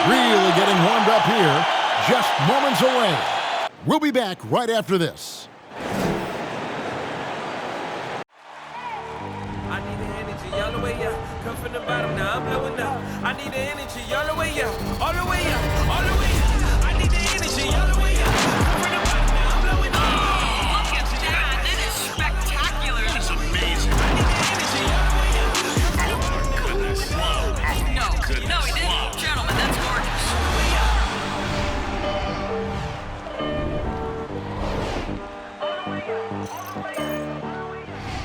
Really getting warmed up here, just moments away. We'll be back right after this. I need the energy all the way up. Come from the bottom, now I'm blowing up. I need the energy all the way up, all the way up, all the way up. I need the energy all the way up. Come from the bottom, now I'm blowing up. Look at that. That is spectacular. That's amazing. I need the energy all the way up. Oh, my goodness. No, he didn't. Gentlemen, that's gorgeous.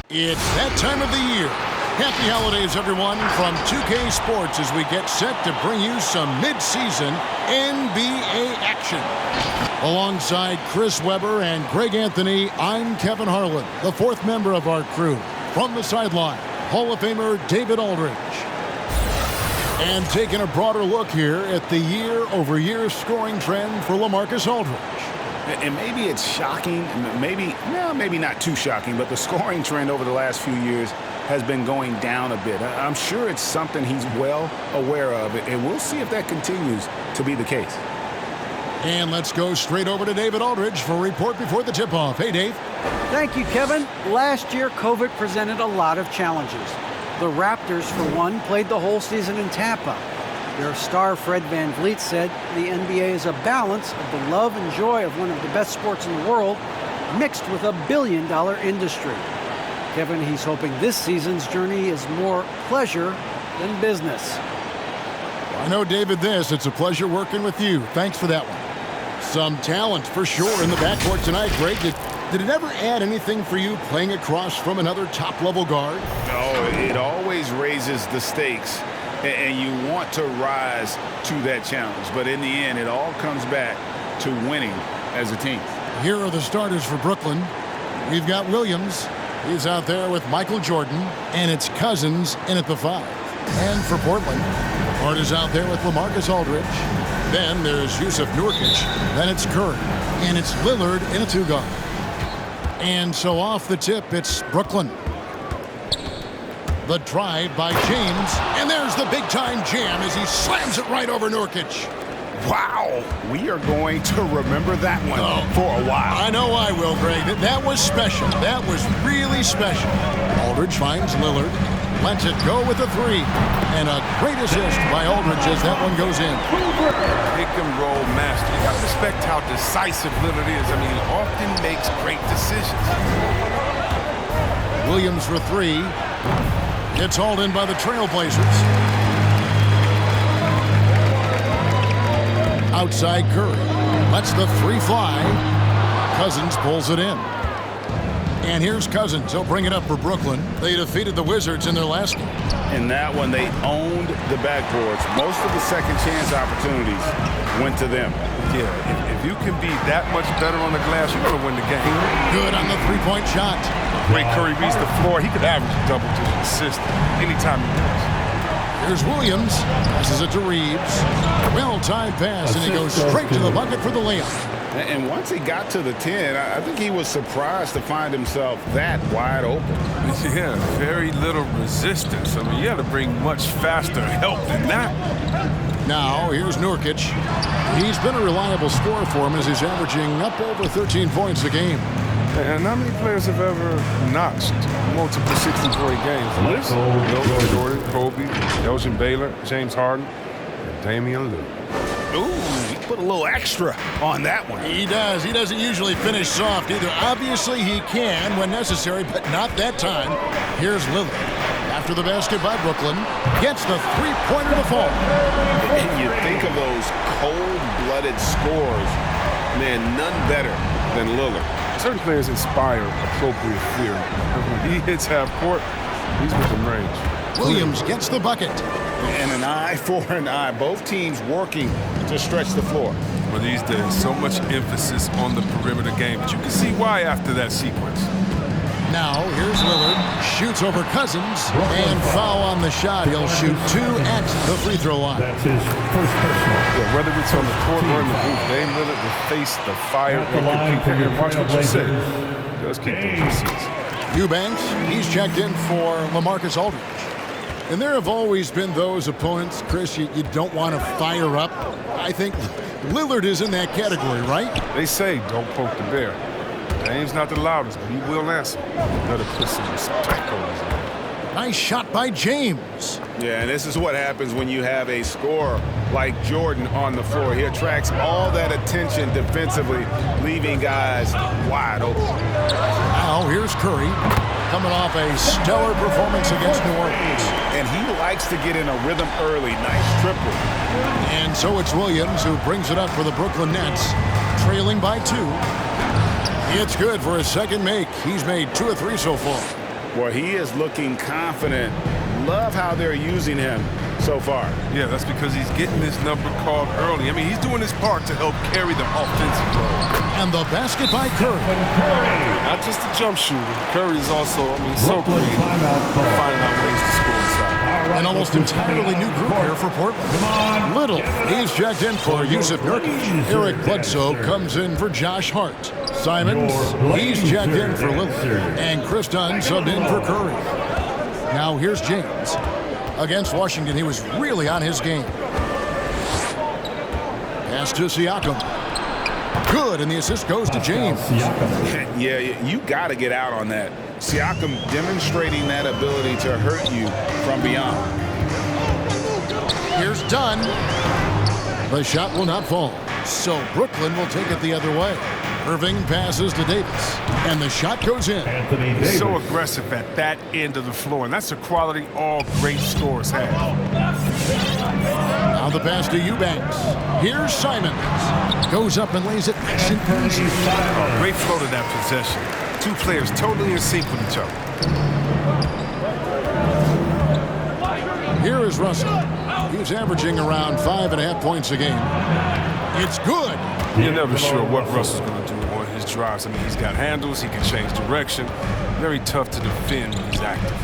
It's that time of the year. Happy holidays, everyone, from 2K Sports as we get set to bring you some mid-season NBA action. Alongside Chris Webber and Greg Anthony, I'm Kevin Harlan, the fourth member of our crew. From the sideline, Hall of Famer David Aldridge. And taking a broader look here at the year-over-year scoring trend for LaMarcus Aldridge. And maybe it's shocking, maybe not too shocking, but the scoring trend over the last few years has been going down a bit. I'm sure it's something he's well aware of, and we'll see if that continues to be the case. And let's go straight over to David Aldridge for a report before the tip-off. Hey, Dave. Thank you, Kevin. Last year, COVID presented a lot of challenges. The Raptors, for one, played the whole season in Tampa. Their star Fred VanVleet said the NBA is a balance of the love and joy of one of the best sports in the world mixed with a billion-dollar industry. Kevin, he's hoping this season's journey is more pleasure than business. I know, David, it's a pleasure working with you. Thanks for that one. Some talent for sure in the backcourt tonight, Greg. Did it ever add anything for you playing across from another top-level guard? No, it always raises the stakes, and you want to rise to that challenge. But in the end, it all comes back to winning as a team. Here are the starters for Brooklyn. We've got Williams. He's out there with Michael Jordan, and it's Cousins in at the 5. And for Portland, Hart is out there with LaMarcus Aldridge. Then there's Yusuf Nurkic. Then it's Curry. And it's Lillard in a 2-guard. And so off the tip, it's Brooklyn. The drive by James. And there's the big-time jam as he slams it right over Nurkic. Wow, we are going to remember that one for a while. I know I will, Greg. That was special. That was really special. Aldridge finds Lillard. Lets it go with a 3. And a great assist by Aldridge as that one goes in. Pick and roll master. You got to respect how decisive Lillard is. I mean, he often makes great decisions. Williams for 3. It's hauled in by the Trailblazers. Outside Curry. Lets the 3 fly. Cousins pulls it in. And here's Cousins. He'll bring it up for Brooklyn. They defeated the Wizards in their last game. In that one, they owned the backboards. Most of the second chance opportunities went to them. Yeah, if you can be that much better on the glass, you're going to win the game. Good on the 3-point shot. Great Curry reads the floor. He could average a double-digit assist anytime he wants. Here's Williams. Passes it to Reeves. Well-timed pass, and he goes straight to the bucket for the layup. And once he got to the 10, I think he was surprised to find himself that wide open. Yeah, very little resistance. I mean, you got to bring much faster help than that. Now, here's Nurkic. He's been a reliable scorer for him as he's averaging up over 13 points a game. And how many players have ever notched multiple 60-point games? Liz, Michael Jordan, Kobe, Elgin Baylor, James Harden, and Damian Lillard. Ooh, he put a little extra on that one. He does. He doesn't usually finish soft either. Obviously, he can when necessary, but not that time. Here's Lillard. After the basket by Brooklyn, gets the 3-pointer to fall. And you think of those cold-blooded scores, man, none better than Lillard. Certain players inspire appropriate fear. When he hits half court, he's within range. Williams gets the bucket. And an eye for an eye. Both teams working to stretch the floor. Well, these days, so much emphasis on the perimeter game, but you can see why after that sequence. Now, here's Lillard. Shoots over Cousins. And foul on the shot. He'll shoot 2 at the free throw line. That's his first personal. Yeah, whether it's on the court or in the booth, Dame Lillard will face the fire and compete. And watch what you say. Just keep those receipts. Eubanks, he's checked in for LaMarcus Aldridge. And there have always been those opponents, Chris, you don't want to fire up. I think Lillard is in that category, right? They say don't poke the bear. Dame's not the loudest, but he will answer. Better put some respect on his name. Nice shot by James. Yeah, and this is what happens when you have a scorer like Jordan on the floor. He attracts all that attention defensively, leaving guys wide open. Now here's Curry, coming off a stellar performance against New Orleans. And he likes to get in a rhythm early. Nice triple. And so it's Williams who brings it up for the Brooklyn Nets, trailing by 2. It's good for his second make. He's made 2 of 3 so far. Well, he is looking confident. Love how they're using him so far. Yeah, that's because he's getting his number called early. I mean, he's doing his part to help carry the offensive load. And the basket by Curry. Not just a jump shooter. Curry is also, so creative. Finding out ways to score inside. An almost entirely new group here for Portland. Little, he's checked in for Yusuf Nurkic. Eric Bledsoe comes in for Josh Hart. Simons, he's checked in for Lillard. And Chris Dunn subbed in for Curry. Now here's James. Against Washington, he was really on his game. Pass to Siakam. Good, and the assist goes to James. Yeah, you got to get out on that. Siakam demonstrating that ability to hurt you from beyond. Here's Dunn. The shot will not fall, so Brooklyn will take it the other way. Irving passes to Davis, and the shot goes in. He's so aggressive at that end of the floor, and that's a quality all great scorers have. Now the pass to Eubanks. Here's Simons. Goes up and lays it nice and easy. Great flow to that possession. 2 players totally in sync with each other. Here is Russell. He's averaging around 5.5 points a game. It's good. You're never sure what Russell's going to do on his drives. I mean, he's got handles. He can change direction. Very tough to defend when he's active.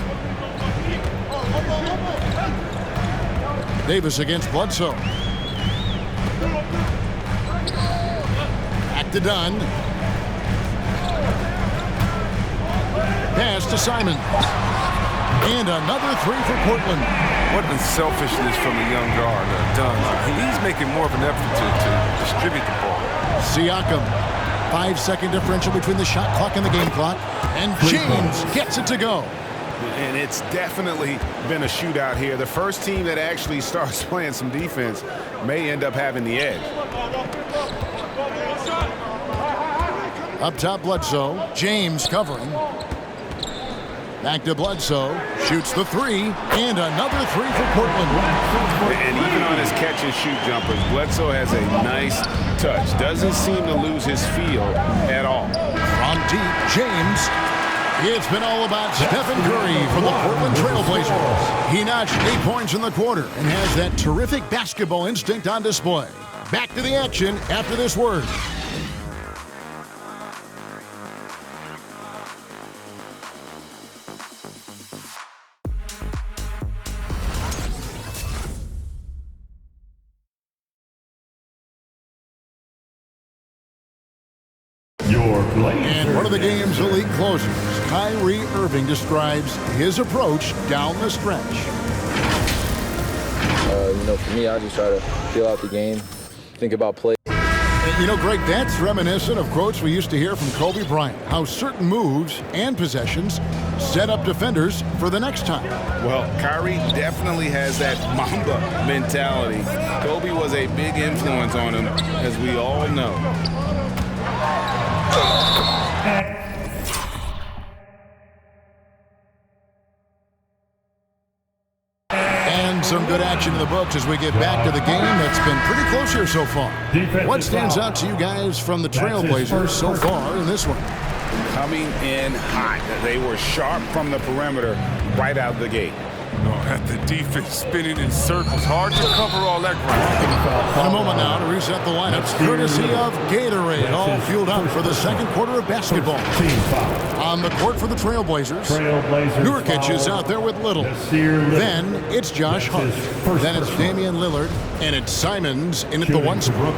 Davis against Bledsoe. Back to Dunn. Pass to Simons. And another 3 for Portland. What unselfishness from the young guard, Dunn. He's making more of an effort to distribute the ball. Siakam. 5-second differential between the shot clock and the game clock. And James gets it to go. And it's definitely been a shootout here. The first team that actually starts playing some defense may end up having the edge. Up top, Bledsoe. James covering. Back to Bledsoe. Shoots the 3. And another 3 for Portland. And even on his catch-and-shoot jumpers, Bledsoe has a nice touch. Doesn't seem to lose his feel at all. From deep, James. It's been all about Stephen Curry for the Portland Trail Blazers. He notched 8 points in the quarter and has that terrific basketball instinct on display. Back to the action after this word. And one of the game's elite closers, Kyrie Irving, describes his approach down the stretch. For me, I just try to feel out the game, think about play. And Greg, that's reminiscent of quotes we used to hear from Kobe Bryant, how certain moves and possessions set up defenders for the next time. Well, Kyrie definitely has that Mamba mentality. Kobe was a big influence on him, as we all know. And some good action in the books as we get back to the game that's been pretty close here so far. What stands out to you guys from the Trailblazers so far in this one? Coming in hot. They were sharp from the perimeter right out the gate. At the defense spinning in circles. Hard to cover all that ground. In a moment now to reset the lineups, courtesy of Gatorade, all fueled up for the second quarter of basketball. On the court for the Trailblazers, Nurkic is out there with Little. Then it's Josh Hart. Then it's Damian Lillard, and it's Simons in at the 1 spot.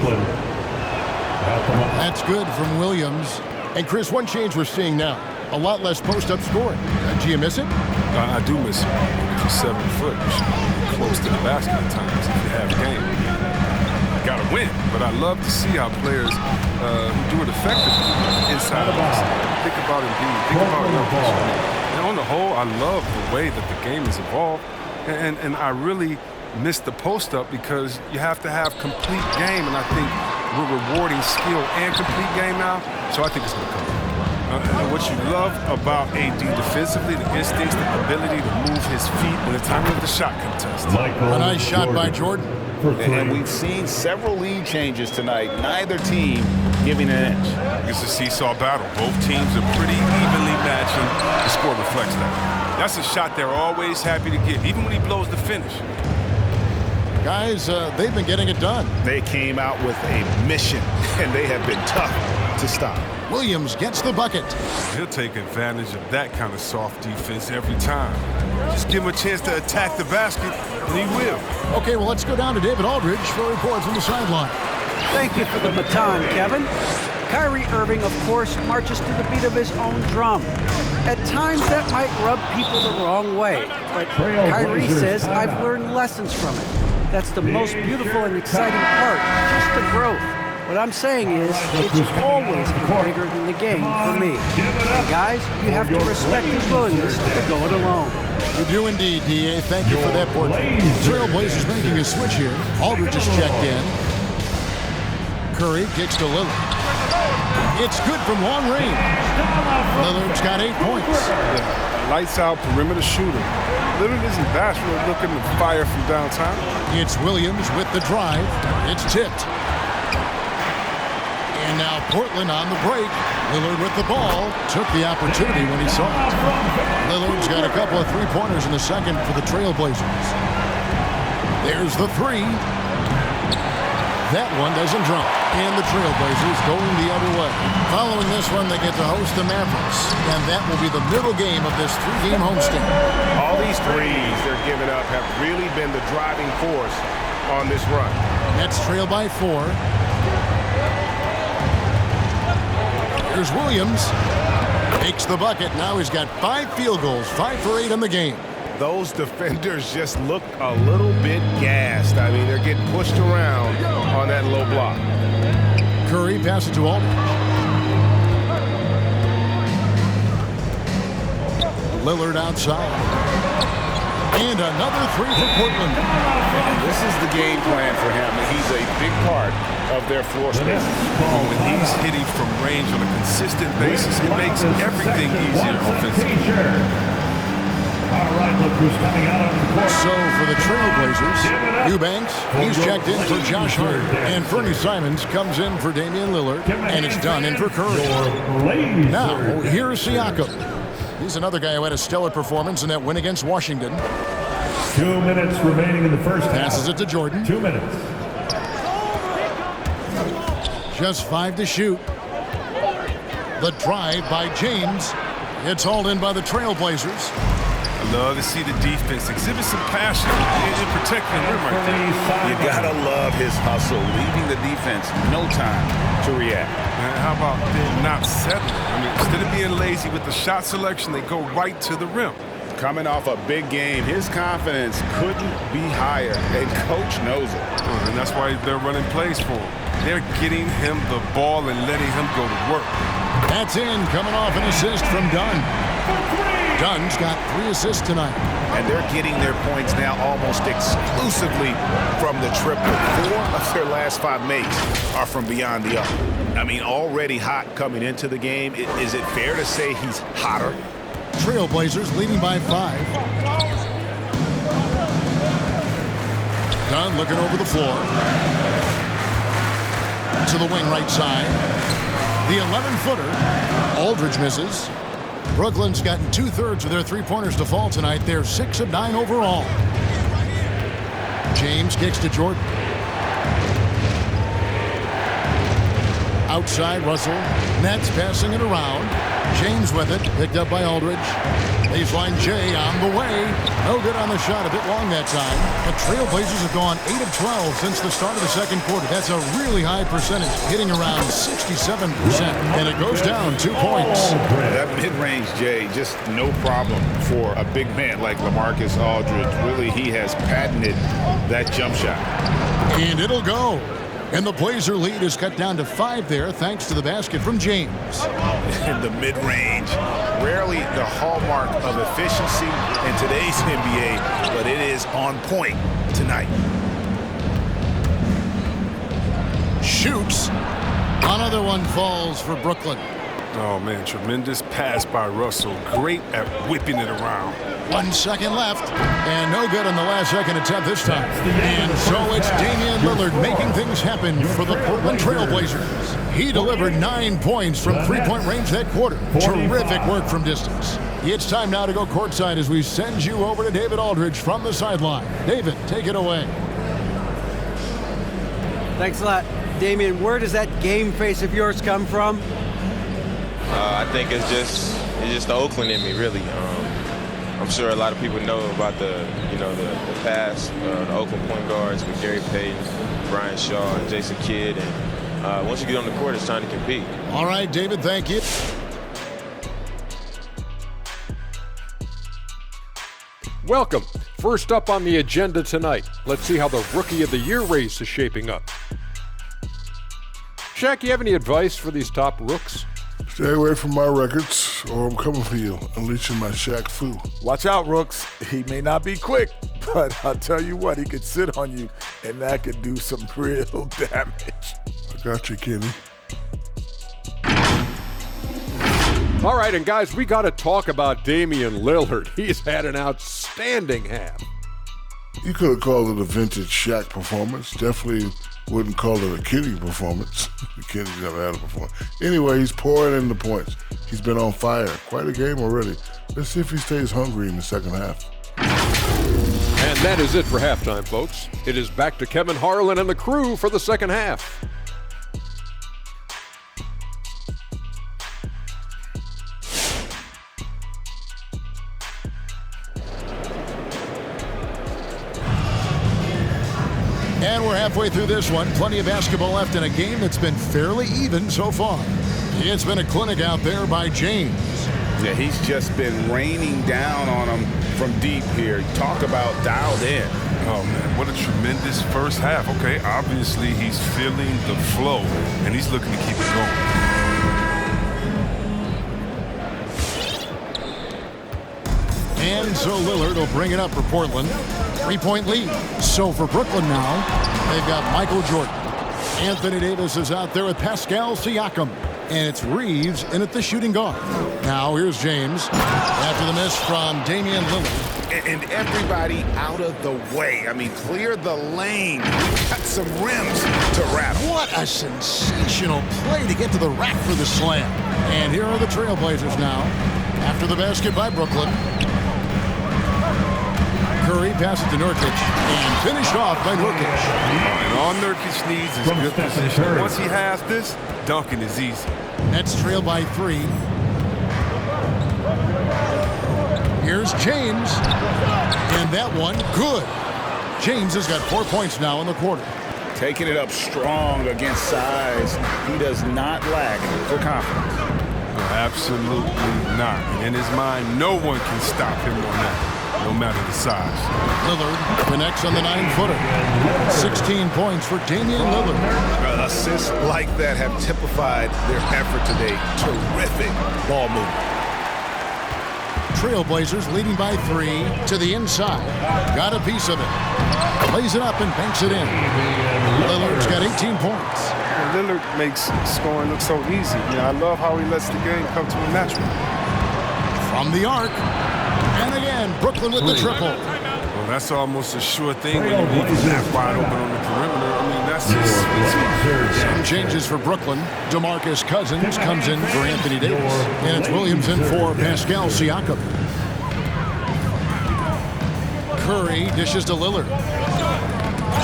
That's good from Williams. And Chris, one change we're seeing now, a lot less post-up scoring. Do you miss it? I do miss him. If you're 7 foot, you should be close to the basket at times if you have game. Got to win, but I love to see how players who do it effectively inside the box. Think about Embiid. Think about Jokic. And on the whole, I love the way that the game has evolved, and I really miss the post-up because you have to have complete game, and I think we're rewarding skill and complete game now, so I think it's going to come. And what you love about AD defensively, the instincts, the ability to move his feet when it's time of the shot contest. A nice shot by Jordan. And we've seen several lead changes tonight. Neither team giving an inch. It's a seesaw battle. Both teams are pretty evenly matched, and the score reflects that. That's a shot they're always happy to get, even when he blows the finish. Guys, they've been getting it done. They came out with a mission, and they have been tough to stop. Williams gets the bucket. He'll take advantage of that kind of soft defense every time. Just give him a chance to attack the basket, and he will. Okay, well, let's go down to David Aldridge for a report from the sideline. Thank you for the baton, Kevin. Kyrie Irving, of course, marches to the beat of his own drum. At times, that might rub people the wrong way, but Kyrie says, I've learned lessons from it. That's the most beautiful and exciting part, just the growth. What I'm saying is, it's always been bigger than the game for me. And guys, you have to respect his willingness to go it alone. You do indeed, D.A. Thank you for that portrait. Trailblazers making a switch here. Aldridge is checked in. Curry kicks to Lillard. It's good from long range. Lillard's got 8 points. Lights out perimeter shooter. Lillard isn't bashful looking to fire from downtown. It's Williams with the drive. It's tipped. And now Portland on the break. Lillard with the ball. Took the opportunity when he saw it. Lillard's got a couple of three-pointers in the second for the Trailblazers. There's the three. That one doesn't drop. And the Trailblazers going the other way. Following this one, they get to host the Mavericks. And that will be the middle game of this 3-game homestand. All these threes they're giving up have really been the driving force on this run. Nets trail by 4. Here's Williams. Makes the bucket. Now he's got 5 field goals, 5 for 8 in the game. Those defenders just look a little bit gassed. I mean, they're getting pushed around on that low block. Curry passes to Aldridge. Lillard outside. And another three for Portland. And this is the game plan for him. He's a big part of their floor space. When he's hitting from range on a consistent basis, it makes everything easier offensively. So for the Trailblazers, Eubanks, he's checked in for Josh Hart. And Fernie Simons comes in for Damian Lillard. And it's done in for Curry. Now, here's Siakam. He's another guy who had a stellar performance in that win against Washington. 2 minutes remaining in the first half. Passes it to Jordan. 2 minutes. Just 5 to shoot. The drive by James. It's hauled in by the Trailblazers. I love to see the defense exhibit some passion in protecting the rim right there. You gotta love his hustle, leaving the defense no time to react. And how about them not settling? I mean, instead of being lazy with the shot selection, they go right to the rim. Coming off a big game, his confidence couldn't be higher, and coach knows it. And that's why they're running plays for him. They're getting him the ball and letting him go to work. That's in, coming off an assist from Dunn. Dunn's got 3 assists tonight. And they're getting their points now almost exclusively from the triple. 4 of their last 5 makes are from beyond the arc. I mean, already hot coming into the game. Is it fair to say he's hotter? Trailblazers leading by 5. Dunn looking over the floor. To the wing right side. The 11-footer. Aldridge misses. Brooklyn's gotten 2/3 of their three-pointers to fall tonight. They're 6 of 9 overall. James kicks to Jordan. outside Russell. Nets passing it around. James with it, picked up by Aldridge. Baseline Jay on the way. No good on the shot, a bit long that time. But Trailblazers have gone 8 of 12 since the start of the second quarter. That's a really high percentage, hitting around 67%. And it goes down 2 points. That mid-range Jay, just no problem for a big man like LaMarcus Aldridge. Really, he has patented that jump shot. And it'll go. And the Blazer lead is cut down to 5 there thanks to the basket from James. In the mid-range, rarely the hallmark of efficiency in today's NBA, but it is on point tonight. Shoots. Another one falls for Brooklyn. Oh, man, tremendous pass by Russell. Great at whipping it around. 1 second left, and no good on the last second attempt this time. And so it's Damian Lillard making things happen for the Portland Trailblazers. He delivered 9 points from three-point range that quarter. Terrific work from distance. It's time now to go courtside as we send you over to David Aldridge from the sideline. David, take it away. Thanks a lot. Damian, where does that game face of yours come from? I think it's just the Oakland in me, really. I'm sure a lot of people know about the past, the Oakland point guards with Gary Payton, Brian Shaw, and Jason Kidd, and once you get on the court, it's time to compete. All right, David, thank you. Welcome. First up on the agenda tonight, let's see how the Rookie of the Year race is shaping up. Shaq, you have any advice for these top rooks? Stay away from my records, or I'm coming for you, unleashing my Shaq Fu. Watch out, Rooks. He may not be quick, but I'll tell you what, he could sit on you, and that could do some real damage. I got you, Kenny. All right, and guys, we got to talk about Damian Lillard. He's had an outstanding half. You could have called it a vintage Shaq performance. Definitely wouldn't call it a Kenny performance. Kenny's never had a performance. Anyway, he's pouring in the points. He's been on fire. Quite a game already. Let's see if he stays hungry in the second half. And that is it for halftime, folks. It is back to Kevin Harlan and the crew for the second half. And we're halfway through this one. Plenty of basketball left in a game that's been fairly even so far. It's been a clinic out there by James. Yeah, he's just been raining down on him from deep here. Talk about dialed in. Oh, man, what a tremendous first half. Okay, obviously he's feeling the flow, and he's looking to keep it going. And so Lillard will bring it up for Portland. 3-point lead. So for Brooklyn now, they've got Michael Jordan. Anthony Davis is out there with Pascal Siakam. And it's Reeves in at the shooting guard. Now here's James after the miss from Damian Lillard. And everybody out of the way. I mean, clear the lane. We've got some rims to rattle. What a sensational play to get to the rack for the slam. And here are the Trailblazers now. After the basket by Brooklyn. Curry passes to Nurkic and finished off by Nurkic. And all Nurkic needs is good position. Once he has this, dunking is easy. Nets trail by 3. Here's James. And that one, good. James has got 4 points now in the quarter. Taking it up strong against size. He does not lack for confidence. No, absolutely not. In his mind, no one can stop him on that, no matter the size. Lillard connects on the 9-footer. 16 points for Damian Lillard. Assists like that have typified their effort today. Terrific ball movement. Trailblazers leading by 3 to the inside. Got a piece of it. Plays it up and banks it in. Lillard's got 18 points. Lillard makes scoring look so easy. I love how he lets the game come to him naturally. From the arc. And again, Brooklyn with the triple. Well, that's almost a sure thing when you leave that wide open on the perimeter. I mean, that's just sweet. Some changes for Brooklyn. DeMarcus Cousins comes in for Anthony Davis. And it's Williamson for Pascal Siakam. Curry dishes to Lillard.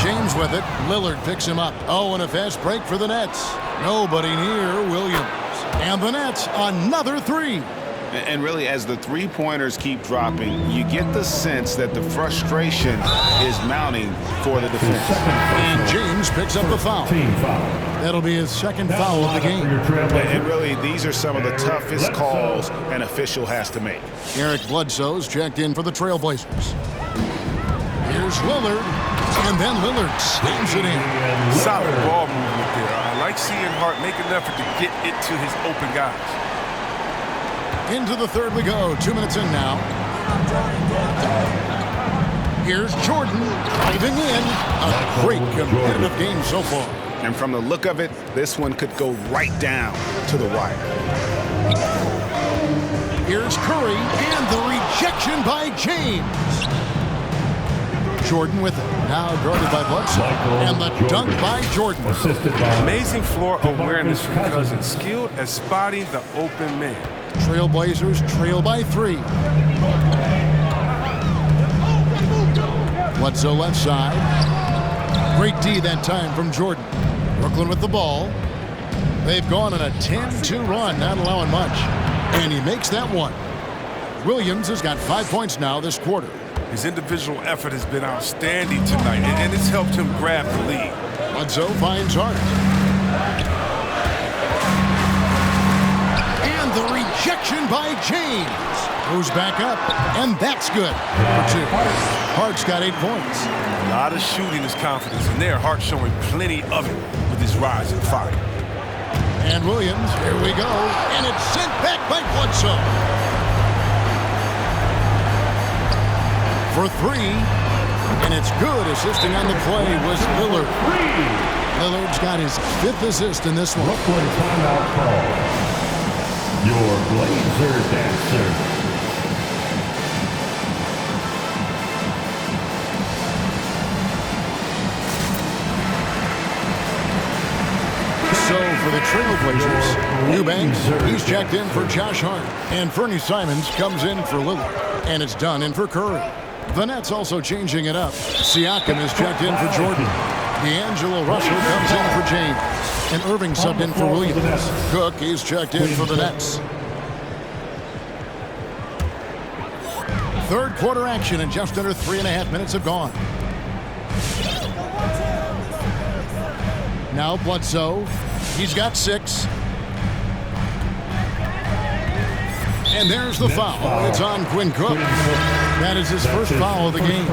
James with it. Lillard picks him up. Oh, and a fast break for the Nets. Nobody near Williams. And the Nets, another three. And really, as the three-pointers keep dropping, you get the sense that the frustration is mounting for the defense. And James picks up the foul. That'll be his second foul of the game. And really, these are some of the toughest calls an official has to make. Eric Bledsoe's checked in for the Trailblazers. Here's Lillard, and then Lillard slams it in. Solid ball movement there. I like seeing Hart make an effort to get it to his open guys. Into the third we go. 2 minutes in now. Here's Jordan driving in. A great competitive game so far. And from the look of it, this one could go right down to the wire. Here's Curry, and the rejection by James. Jordan with it. Now guarded by Bledsoe. And the dunk by Jordan. Amazing floor awareness from Cousins. Skilled at spotting the open man. Trailblazers trail by 3. Bledsoe left side. Great D that time from Jordan. Brooklyn with the ball. They've gone on a 10-2 run, not allowing much. And he makes that one. Williams has got 5 points now this quarter. His individual effort has been outstanding tonight, and it's helped him grab the lead. Bledsoe finds Hart. And the rejection by James. Goes back up, and that's good for 2. Hart's got 8 points. A lot of shooting is confidence, and there Hart showing plenty of it with his rise in fire. And Williams, here we go, and it's sent back by Bledsoe. For 3, and it's good. Assisting on the play was Lillard. Lillard's got his 5th assist in this one. Brooklyn timeout call. Your Blazer dancer. So for the Trailblazers, Eubanks, he's checked in for Josh Hart. And Fernie Simons comes in for Lillard. And it's done in for Curry. The Nets also changing it up. Siakam is checked in for Jordan. D'Angelo Russell comes in for James. And Irving subbed in for Williams. Cook, he's checked in for the Nets. Third quarter action, and just under 3.5 minutes have gone. Now Bledsoe. He's got 6. And there's the foul. It's on Quinn Cook. That is his first foul of the game.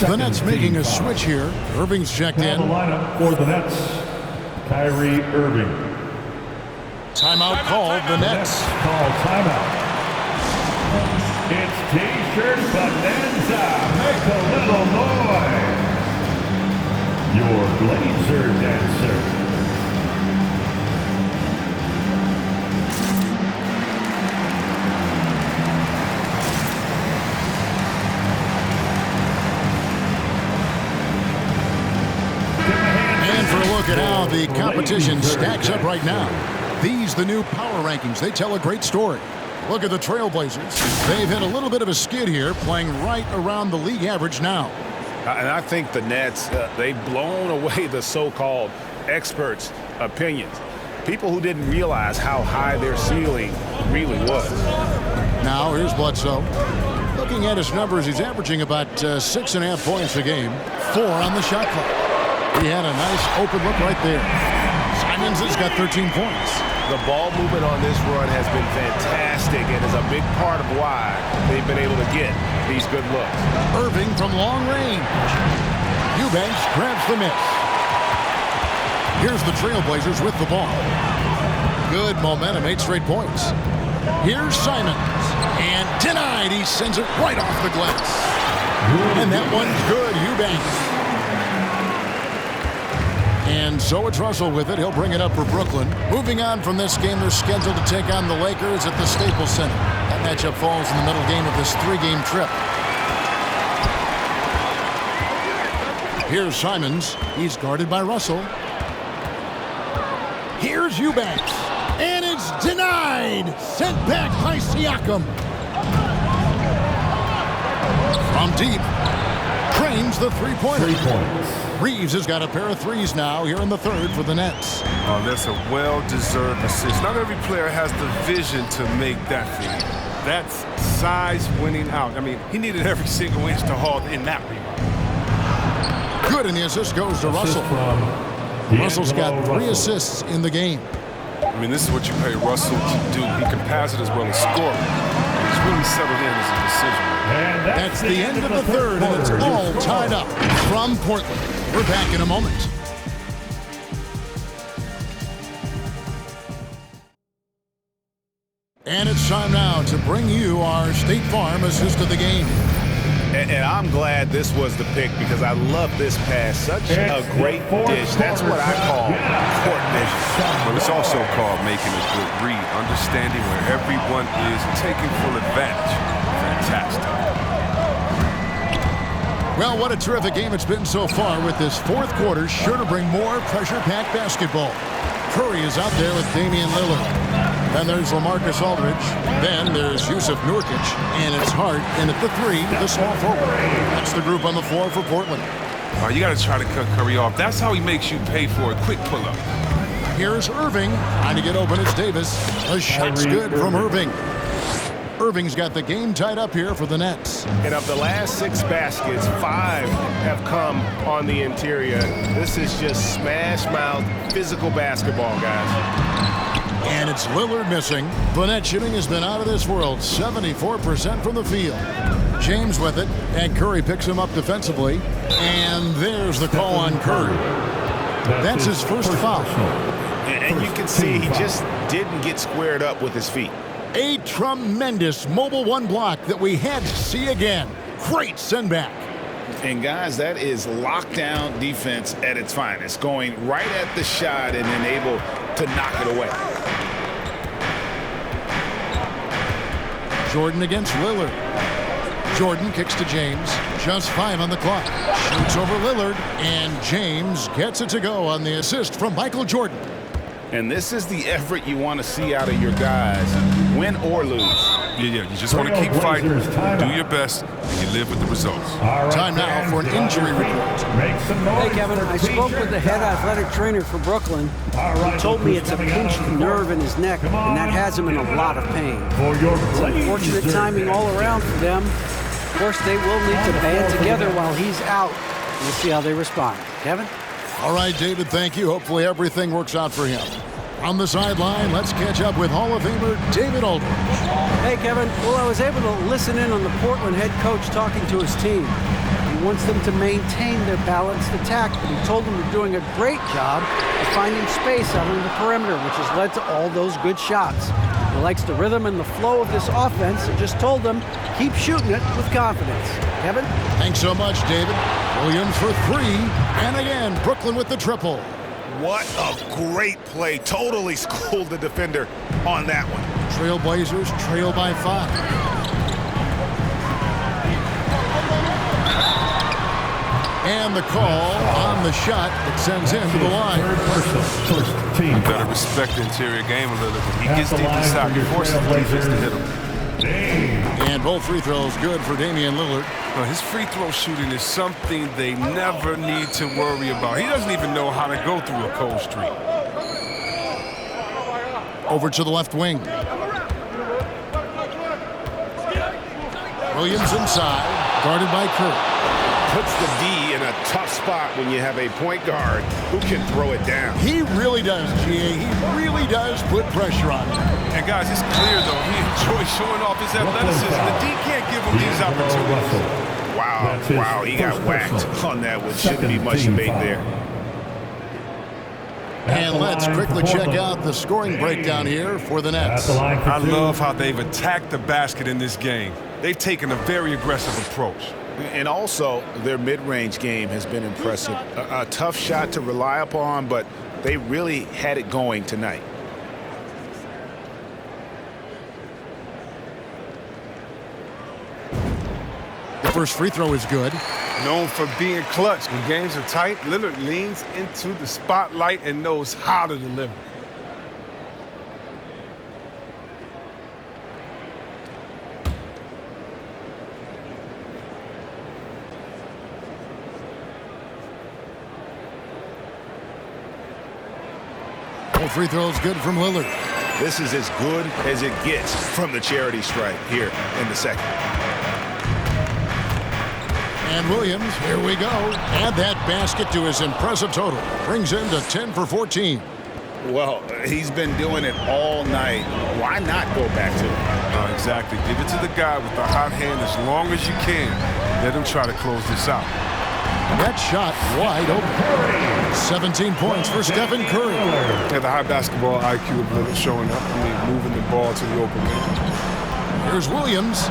The Nets making a switch here. Irving's checked in. The lineup for the Nets, Kyrie Irving. Timeout called. The Nets call timeout. It's T-shirt bonanza. Make a little noise. Your Blazer dancer. Look at how the competition stacks up right now. These, the new power rankings, they tell a great story. Look at the Trailblazers. They've hit a little bit of a skid here, playing right around the league average now. And I think the Nets, they've blown away the so-called experts' opinions. People who didn't realize how high their ceiling really was. Now here's Bledsoe. Looking at his numbers, he's averaging about 6.5 points a game. 4 on the shot clock. He had a nice open look right there. Simons has got 13 points. The ball movement on this run has been fantastic and is a big part of why they've been able to get these good looks. Irving from long range. Eubanks grabs the miss. Here's the Trailblazers with the ball. Good momentum, 8 straight points. Here's Simons. And denied. He sends it right off the glass. And that one's good, Eubanks. And so it's Russell with it. He'll bring it up for Brooklyn. Moving on from this game, they're scheduled to take on the Lakers at the Staples Center. That matchup falls in the middle game of this 3-game trip. Here's Simons. He's guarded by Russell. Here's Eubanks. And it's denied. Sent back by Siakam. From deep. Trains the 3-pointer. 3 points. Reeves has got a pair of threes now here in the third for the Nets. Oh, that's a well-deserved assist. Not every player has the vision to make that feed. That's size winning out. I mean, he needed every single inch to haul in that rebound. Good, and the assist goes to Russell. Russell's got 3 assists in the game. I mean, this is what you pay Russell to do. He can pass it as well as score. He's really settled in as a decision. That's the end of the third, and it's all tied up from Portland. We're back in a moment. And it's time now to bring you our State Farm assist of the game. And I'm glad this was the pick because I love this pass. Such a great dish. That's what I call court vision. But it's also called making a good read, understanding where everyone is and taking full advantage. Fantastic. Well, what a terrific game it's been so far with this fourth quarter. Sure to bring more pressure-packed basketball. Curry is out there with Damian Lillard. Then there's LaMarcus Aldridge. Then there's Yusuf Nurkic. And it's Hart in at the 3, the small forward. That's the group on the floor for Portland. Oh, you got to try to cut Curry off. That's how he makes you pay for a quick pull-up. Here's Irving. Trying to get open. It's Davis. The shot's good from Irving. Irving's got the game tied up here for the Nets. And of the last 6 baskets, 5 have come on the interior. This is just smash-mouth physical basketball, guys. And it's Lillard missing. The net shooting has been out of this world, 74% from the field. James with it, and Curry picks him up defensively. And there's the call on Curry. That's his first foul. And you can see he just didn't get squared up with his feet. A tremendous mobile 1 block that we had to see again. Great send back. And guys, that is lockdown defense at its finest, going right at the shot and then able to knock it away. Jordan against Lillard. Jordan kicks to James. Just 5 on the clock. Shoots over Lillard, and James gets it to go on the assist from Michael Jordan. And this is the effort you want to see out of your guys, win or lose. Yeah, you just want to keep fighting, do your best, and you live with the results. Time now for an injury report. Hey, Kevin, I spoke with the head athletic trainer for Brooklyn. He told me it's a pinched nerve in his neck, and that has him in a lot of pain. It's unfortunate timing all around for them. Of course, they will need to band together while he's out. We'll see how they respond. Kevin? All right, David, thank you. Hopefully everything works out for him. On the sideline, let's catch up with Hall of Famer David Aldridge. Hey, Kevin. Well, I was able to listen in on the Portland head coach talking to his team. He wants them to maintain their balanced attack, but he told them they're doing a great job of finding space out on the perimeter, which has led to all those good shots. He likes the rhythm and the flow of this offense and just told them, keep shooting it with confidence. Kevin? Thanks so much, David. Williams for 3, and again, Brooklyn with the triple. What a great play. Totally schooled the defender on that one. Trailblazers trail by 5. And the call on the shot that sends him to the line. You better respect the interior game a little bit. He gets deep inside, he forces the defense to hit him. And both free throws good for Damian Lillard. Well, his free throw shooting is something they never need to worry about. He doesn't even know how to go through a cold streak. Over to the left wing. Williams inside, guarded by Curry. Puts the D in a tough spot when you have a point guard who can throw it down. He really does, G.A. He really does put pressure on him. And guys, it's clear, though, he enjoys showing off his athleticism. The D can't give him these opportunities. Wow, he got whacked on that one. Shouldn't be much debate there. And let's quickly check out the scoring breakdown here for the Nets. I love how they've attacked the basket in this game. They've taken a very aggressive approach. And also, their mid-range game has been impressive. A tough shot to rely upon, but they really had it going tonight. The first free throw is good. Known for being clutch. When games are tight, Lillard leans into the spotlight and knows how to deliver. No free throws good from Lillard. This is as good as it gets from the charity stripe here in the second. And Williams, here we go. Add that basket to his impressive total. Brings him to 10 for 14. Well, he's been doing it all night. Why not go back to it? Exactly. Give it to the guy with the hot hand as long as you can. Let him try to close this out. That shot wide open. 17 points for Stephen Curry. Yeah, the high basketball IQ of Lillard showing up. Moving the ball to the open man. Here's Williams.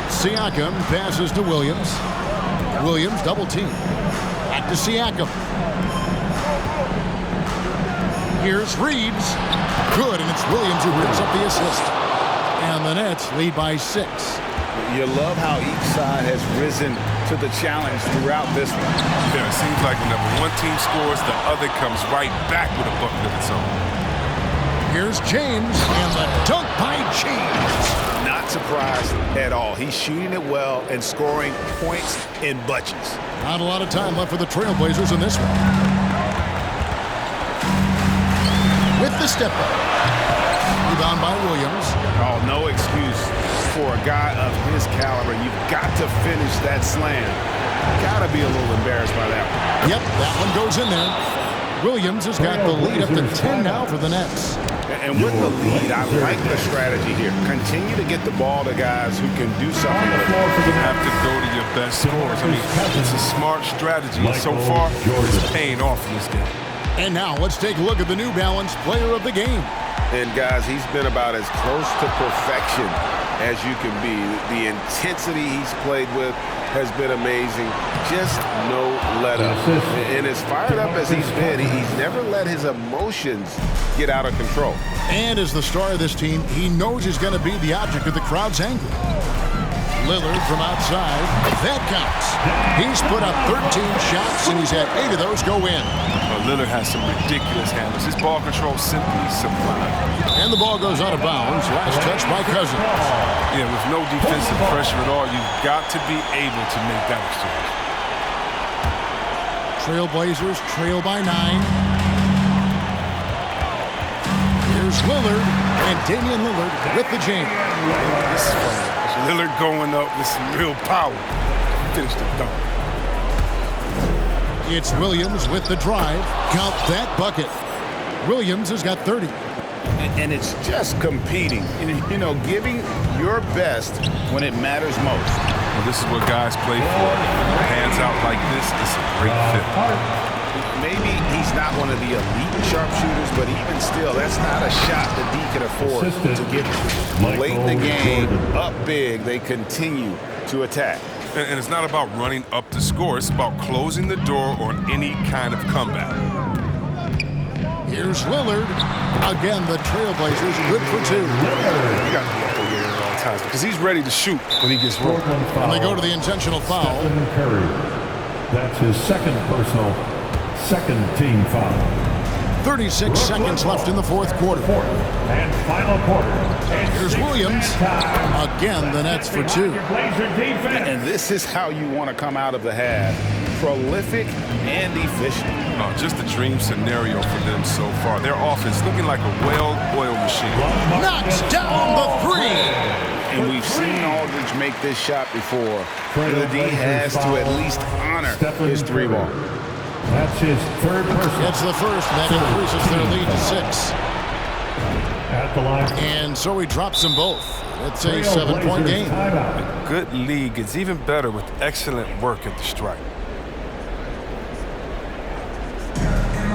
Siakam passes to Williams. Williams double team. Back to Siakam. Here's Reeves. Good, and it's Williams who picks up the assist. And the Nets lead by 6. You love how each side has risen to the challenge throughout this one. Yeah, it seems like whenever one team scores, the other comes right back with a bucket of its own. Here's James, and the dunk by James. Not surprised at all. He's shooting it well and scoring points in bunches. Not a lot of time left for the Trailblazers in this one. With the step up. Rebound by Williams. Oh, no excuse for a guy of his caliber. You've got to finish that slam. Got to be a little embarrassed by that one. Yep, that one goes in there. Williams has got the lead up to 10 now for the Nets. And with the lead, I like the strategy here. Continue to get the ball to guys who can do something with it. You have to go to your best scorers. I mean, it's a smart strategy. And so far, it's paying off in this game. And now let's take a look at the New Balance player of the game. And guys, he's been about as close to perfection as you can be. The intensity he's played with has been amazing. Just no let up. And as fired up as he's been, he's never let his emotions get out of control. And as the star of this team, he knows he's going to be the object of the crowd's anger. Lillard from outside. That counts. He's put up 13 shots, and he's had 8 of those go in. Lillard has some ridiculous handles. His ball control simply sublime. And the ball goes out of bounds. Last touch by Cousins. Yeah, with no defensive pressure at all, you've got to be able to make that exchange. Trailblazers trail by 9. Here's Lillard, and Damian Lillard with the jam. This is funny. Lillard going up with some real power. Finish the dunk. It's Williams with the drive. Count that bucket. Williams has got 30. And it's just competing. You know, giving your best when it matters most. Well, this is what guys play for. Hands out like this is a great fit. Maybe he's not one of the elite sharpshooters, but even still, that's not a shot that D can afford to give him. Late in the game, up big, they continue to attack. And it's not about running up to score. It's about closing the door on any kind of comeback. Here's Lillard. Again, the Trailblazers good for 2. You got to be up over there at all times because he's ready to shoot when he gets rolled. And they go to the intentional foul. Stephen Curry. That's his second team foul. 36 seconds left in the fourth quarter. And final quarter. Here's Williams. Again, the Nets for 2. And this is how you want to come out of the half. Prolific and efficient. Oh, just a dream scenario for them so far. Their offense looking like a well-oiled machine. Knocks down the 3. And we've seen Aldridge make this shot before. The D has to at least honor his 3-ball. That's his third person. That's the first. That increases their lead to 6. At the line. And so he drops them both. It's a 7-point game. A good league gets even better with excellent work at the stripe.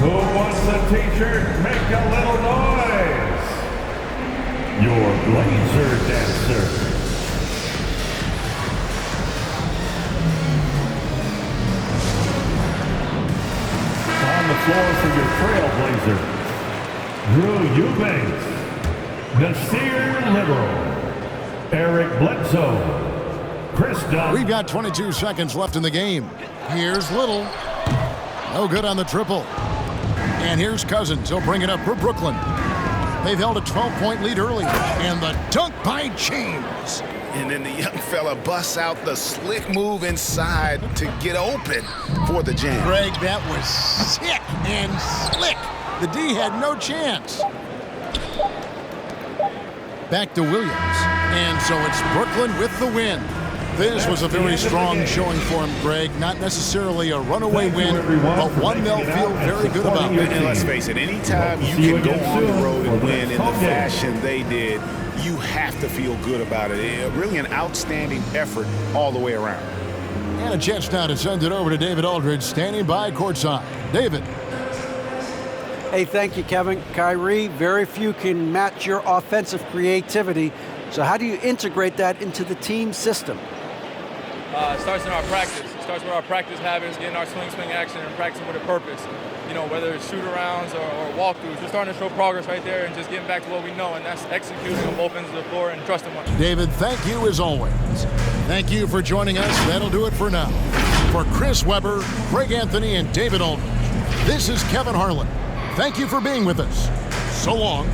Who wants a t-shirt? Make a little noise. Your Blazer dancer. On the floor for your Trailblazer, Drew Eubanks, Nasir Little, Eric Bledsoe, Chris Dunn. We've got 22 seconds left in the game. Here's Little. No good on the triple. And here's Cousins. He'll bring it up for Brooklyn. They've held a 12-point lead early. And the dunk by James. And then the young fella busts out the slick move inside to get open for the jam. Greg, that was sick and slick. The D had no chance. Back to Williams. And so it's Brooklyn with the win. This was a very strong showing for him, Greg. Not necessarily a runaway win, but one they'll feel very good about. And let's face it, anytime you can go on the road and win in the fashion they did, you have to feel good about it. Really an outstanding effort all the way around. And a chance now to send it over to David Aldridge, standing by courtside. David. Hey, thank you, Kevin. Kyrie, very few can match your offensive creativity. So how do you integrate that into the team system? It starts in our practice. It starts with our practice habits, getting our swing action and practicing with a purpose. You know, whether it's shoot-arounds or walkthroughs, we're starting to show progress right there and just getting back to what we know, and that's executing on both ends of the floor and trusting one. David, thank you as always. Thank you for joining us. That'll do it for now. For Chris Webber, Greg Anthony, and David Aldridge, this is Kevin Harlan. Thank you for being with us. So long.